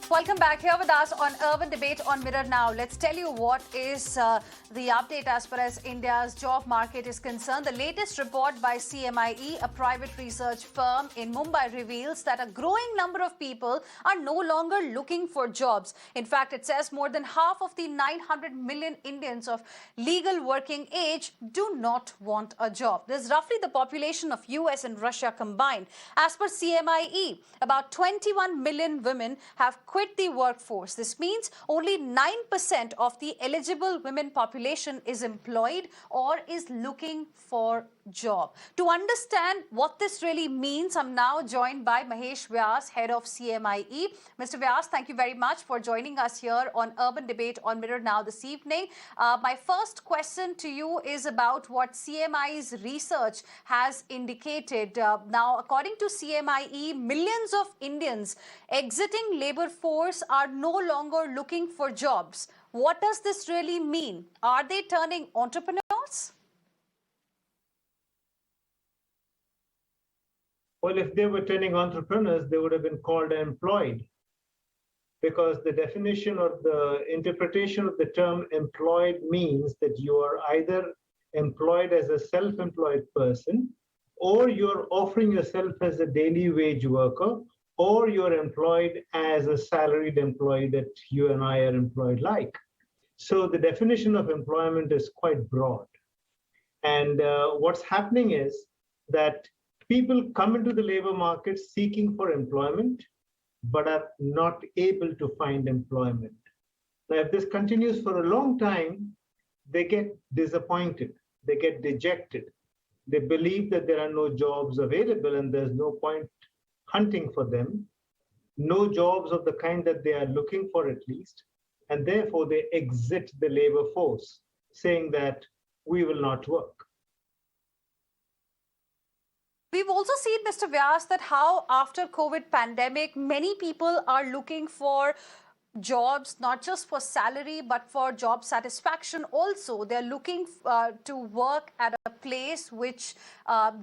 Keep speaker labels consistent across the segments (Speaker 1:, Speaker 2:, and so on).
Speaker 1: Welcome back here with us on Urban Debate on Mirror Now. Let's tell you what is the update as far as India's job market is concerned. The latest report by CMIE, a private research firm in Mumbai, reveals that a growing number of people are no longer looking for jobs. In fact, it says more than half of the 900 million Indians of legal working age do not want a job. This is roughly the population of US and Russia combined. As per CMIE, about 21 million women have quit the workforce. This means only 9% of the eligible women population is employed or is looking for job. To understand what this really means, I'm now joined by Mahesh Vyas, head of CMIE. Mr. Vyas, thank you very much for joining us here on Urban Debate on Mirror Now this evening. My first question to you is about what CMIE's research has indicated. Now, according to CMIE, millions of Indians exiting labor force are no longer looking for jobs. What does this really mean? Are they turning entrepreneurs?
Speaker 2: Well, if they were turning entrepreneurs, they would have been called employed, because the definition or the interpretation of the term employed means that you are either employed as a self-employed person, or you're offering yourself as a daily wage worker, or you're employed as a salaried employee that you and I are employed like. So the definition of employment is quite broad. And what's happening is that people come into the labor market seeking for employment, but are not able to find employment. Now, if this continues for a long time, they get disappointed, they get dejected. They believe that there are no jobs available and there's no point hunting for them, no jobs of the kind that they are looking for at least, and therefore they exit the labor force, saying that we will not work.
Speaker 1: We've also seen, Mr. Vyas, that how after COVID pandemic, many people are looking for jobs, not just for salary, but for job satisfaction also. They're looking to work at a place which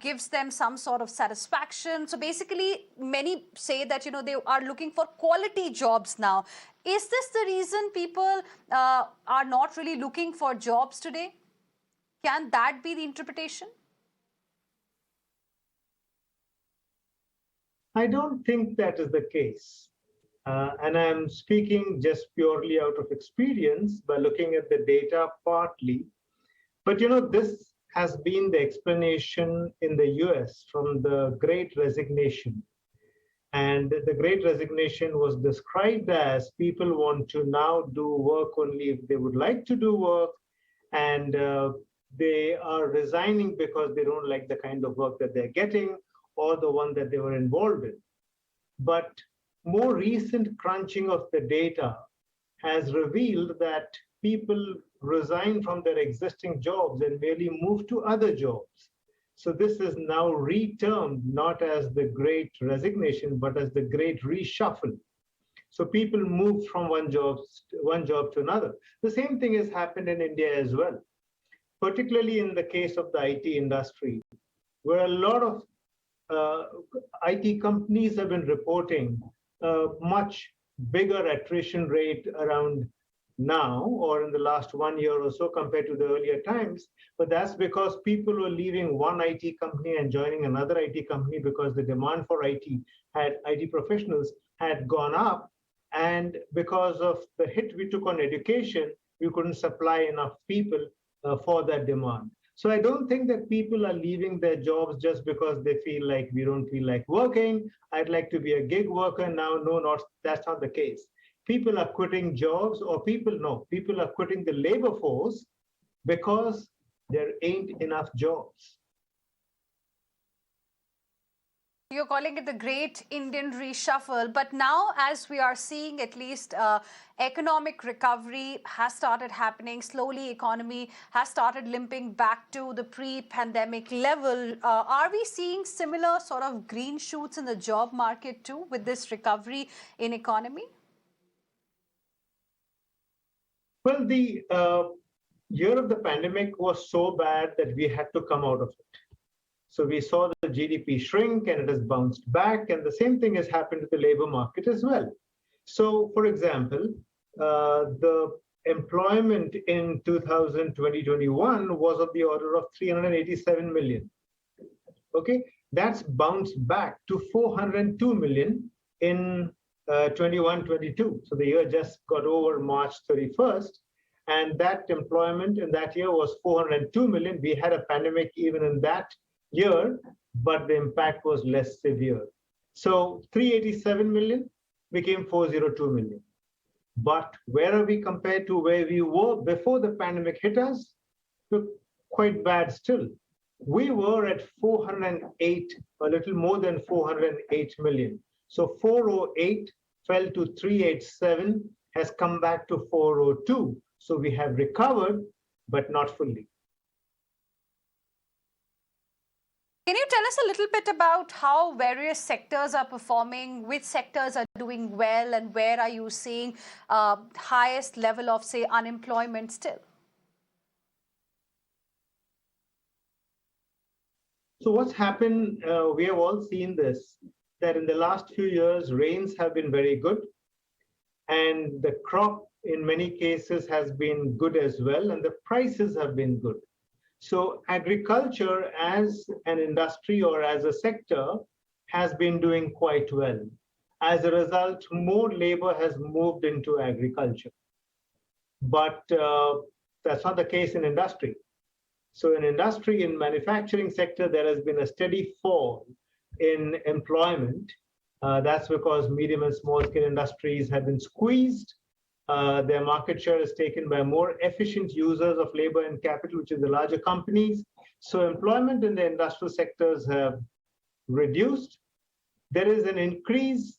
Speaker 1: gives them some sort of satisfaction. So basically, many say that, they are looking for quality jobs now. Is this the reason people are not really looking for jobs today? Can that be the interpretation?
Speaker 2: I don't think that is the case. And I'm speaking just purely out of experience by looking at the data partly. But this has been the explanation in the US from the Great Resignation. And the Great Resignation was described as people want to now do work only if they would like to do work, and they are resigning because they don't like the kind of work that they're getting or the one that they were involved in. But more recent crunching of the data has revealed that people resign from their existing jobs and merely move to other jobs. So this is now re-termed not as the Great Resignation, but as the Great Reshuffle. So people move from one job to another. The same thing has happened in India as well, particularly in the case of the IT industry, where a lot of IT companies have been reporting a much bigger attrition rate around now or in the last 1 year or so compared to the earlier times. But that's because people were leaving one IT company and joining another IT company because the demand for IT professionals had gone up. And because of the hit we took on education, we couldn't supply enough people for that demand. So I don't think that people are leaving their jobs just because they feel like we don't feel like working. I'd like to be a gig worker now. No, that's not the case. People are quitting jobs, or people are quitting the labor force because there ain't enough jobs.
Speaker 1: You're calling it the Great Indian Reshuffle, but now as we are seeing at least economic recovery has started happening, slowly economy has started limping back to the pre-pandemic level. Are we seeing similar sort of green shoots in the job market too with this recovery in economy?
Speaker 2: Well, the year of the pandemic was so bad that we had to come out of it. So we saw the GDP shrink and it has bounced back, and the same thing has happened to the labor market as well. So, for example, the employment in 2020-21 was of the order of 387 million. Okay, that's bounced back to 402 million in 21-22. So the year just got over March 31st, and that employment in that year was 402 million. We had a pandemic even in that year, but the impact was less severe. So 387 million became 402 million. But where are we compared to where we were before the pandemic hit us? Look, quite bad still. We were at 408, a little more than 408 million. So 408 fell to 387, has come back to 402. So we have recovered, but not fully.
Speaker 1: Can you tell us a little bit about how various sectors are performing, which sectors are doing well, and where are you seeing highest level of, say, unemployment still?
Speaker 2: So what's happened, we have all seen this, that in the last few years, rains have been very good, and the crop in many cases has been good as well, and the prices have been good. So agriculture as an industry or as a sector has been doing quite well. As a result, more labor has moved into agriculture. But that's not the case in industry. So in industry, in manufacturing sector, there has been a steady fall in employment. That's because medium and small scale industries have been squeezed. Their market share is taken by more efficient users of labor and capital, which is the larger companies. So employment in the industrial sectors have reduced. There is an increase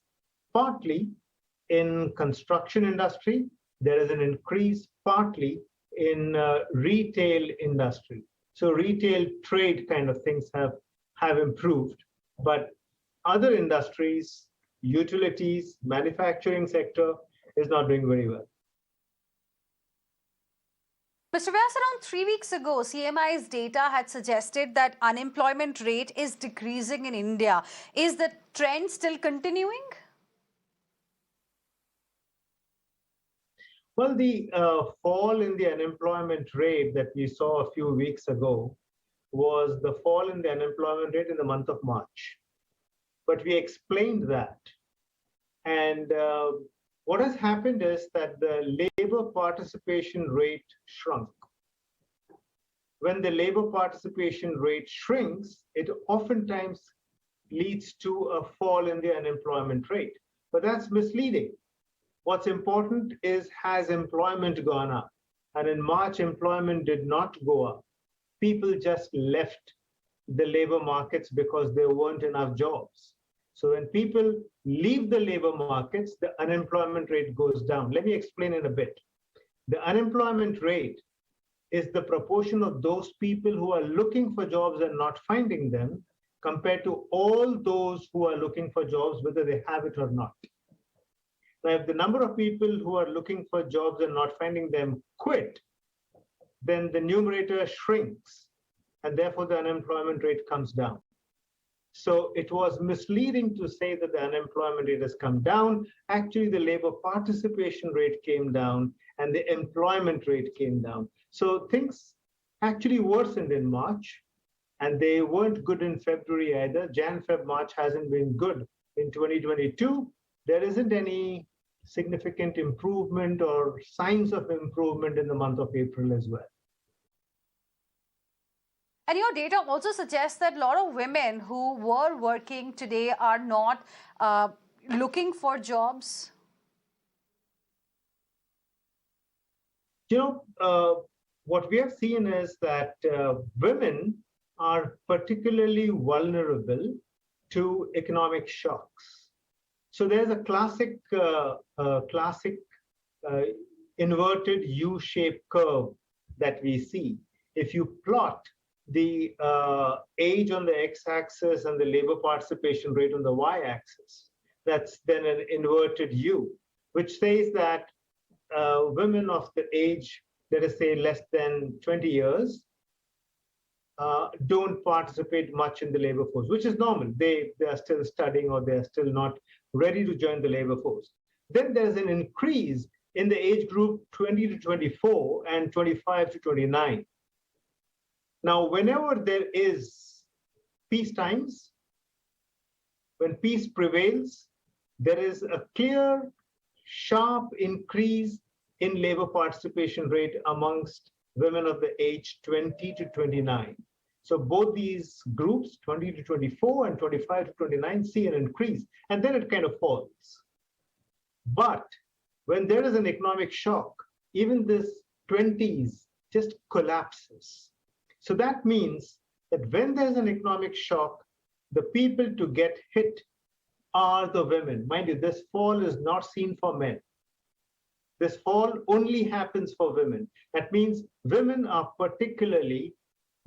Speaker 2: partly in construction industry. There is an increase partly in retail industry. So retail trade kind of things have improved, but other industries, utilities, manufacturing sector is not doing very well.
Speaker 1: Mr. Vyas, around 3 weeks ago, CMI's data had suggested that unemployment rate is decreasing in India. Is the trend still continuing?
Speaker 2: Well, the fall in the unemployment rate that we saw a few weeks ago was the fall in the unemployment rate in the month of March. But we explained that. And what has happened is that the labor participation rate shrunk. When the labor participation rate shrinks, it oftentimes leads to a fall in the unemployment rate. But that's misleading. What's important is, has employment gone up? And in March, employment did not go up. People just left the labor markets because there weren't enough jobs. So when people leave the labor markets, the unemployment rate goes down. Let me explain in a bit. The unemployment rate is the proportion of those people who are looking for jobs and not finding them compared to all those who are looking for jobs, whether they have it or not. Now, if the number of people who are looking for jobs and not finding them quit, then the numerator shrinks, and therefore the unemployment rate comes down. So it was misleading to say that the unemployment rate has come down. Actually, the labor participation rate came down and the employment rate came down. So things actually worsened in March, and they weren't good in February either. Jan, Feb, March hasn't been good. In 2022, there isn't any significant improvement or signs of improvement in the month of April as well.
Speaker 1: And your data also suggests that a lot of women who were working today are not looking for jobs.
Speaker 2: What we have seen is that women are particularly vulnerable to economic shocks. So there's a classic inverted U-shaped curve that we see. If you plot the age on the x-axis and the labor participation rate on the y-axis, that's then an inverted U, which says that women of the age, let us say, less than 20 years, don't participate much in the labor force, which is normal. They are still studying or they are still not ready to join the labor force. Then there's an increase in the age group 20 to 24 and 25 to 29. Now, whenever there is peace times, when peace prevails, there is a clear, sharp increase in labor participation rate amongst women of the age 20 to 29. So both these groups, 20 to 24 and 25 to 29, see an increase, and then it kind of falls. But when there is an economic shock, even this 20s just collapses. So that means that when there's an economic shock, the people to get hit are the women. Mind you, this fall is not seen for men. This fall only happens for women. That means women are particularly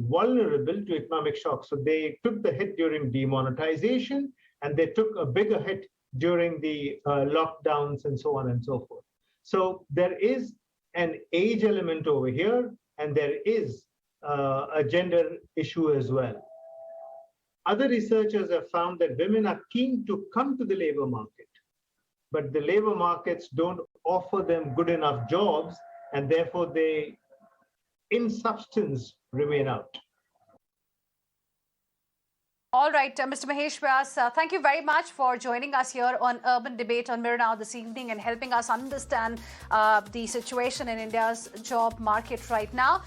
Speaker 2: vulnerable to economic shock. So they took the hit during demonetization, and they took a bigger hit during the lockdowns and so on and so forth. So there is an age element over here, and there is a gender issue as well. Other researchers have found that women are keen to come to the labor market, but the labor markets don't offer them good enough jobs, and therefore they, in substance, remain out.
Speaker 1: All right, Mr. Mahesh Vyas, thank you very much for joining us here on Urban Debate on Mirror Now this evening and helping us understand the situation in India's job market right now.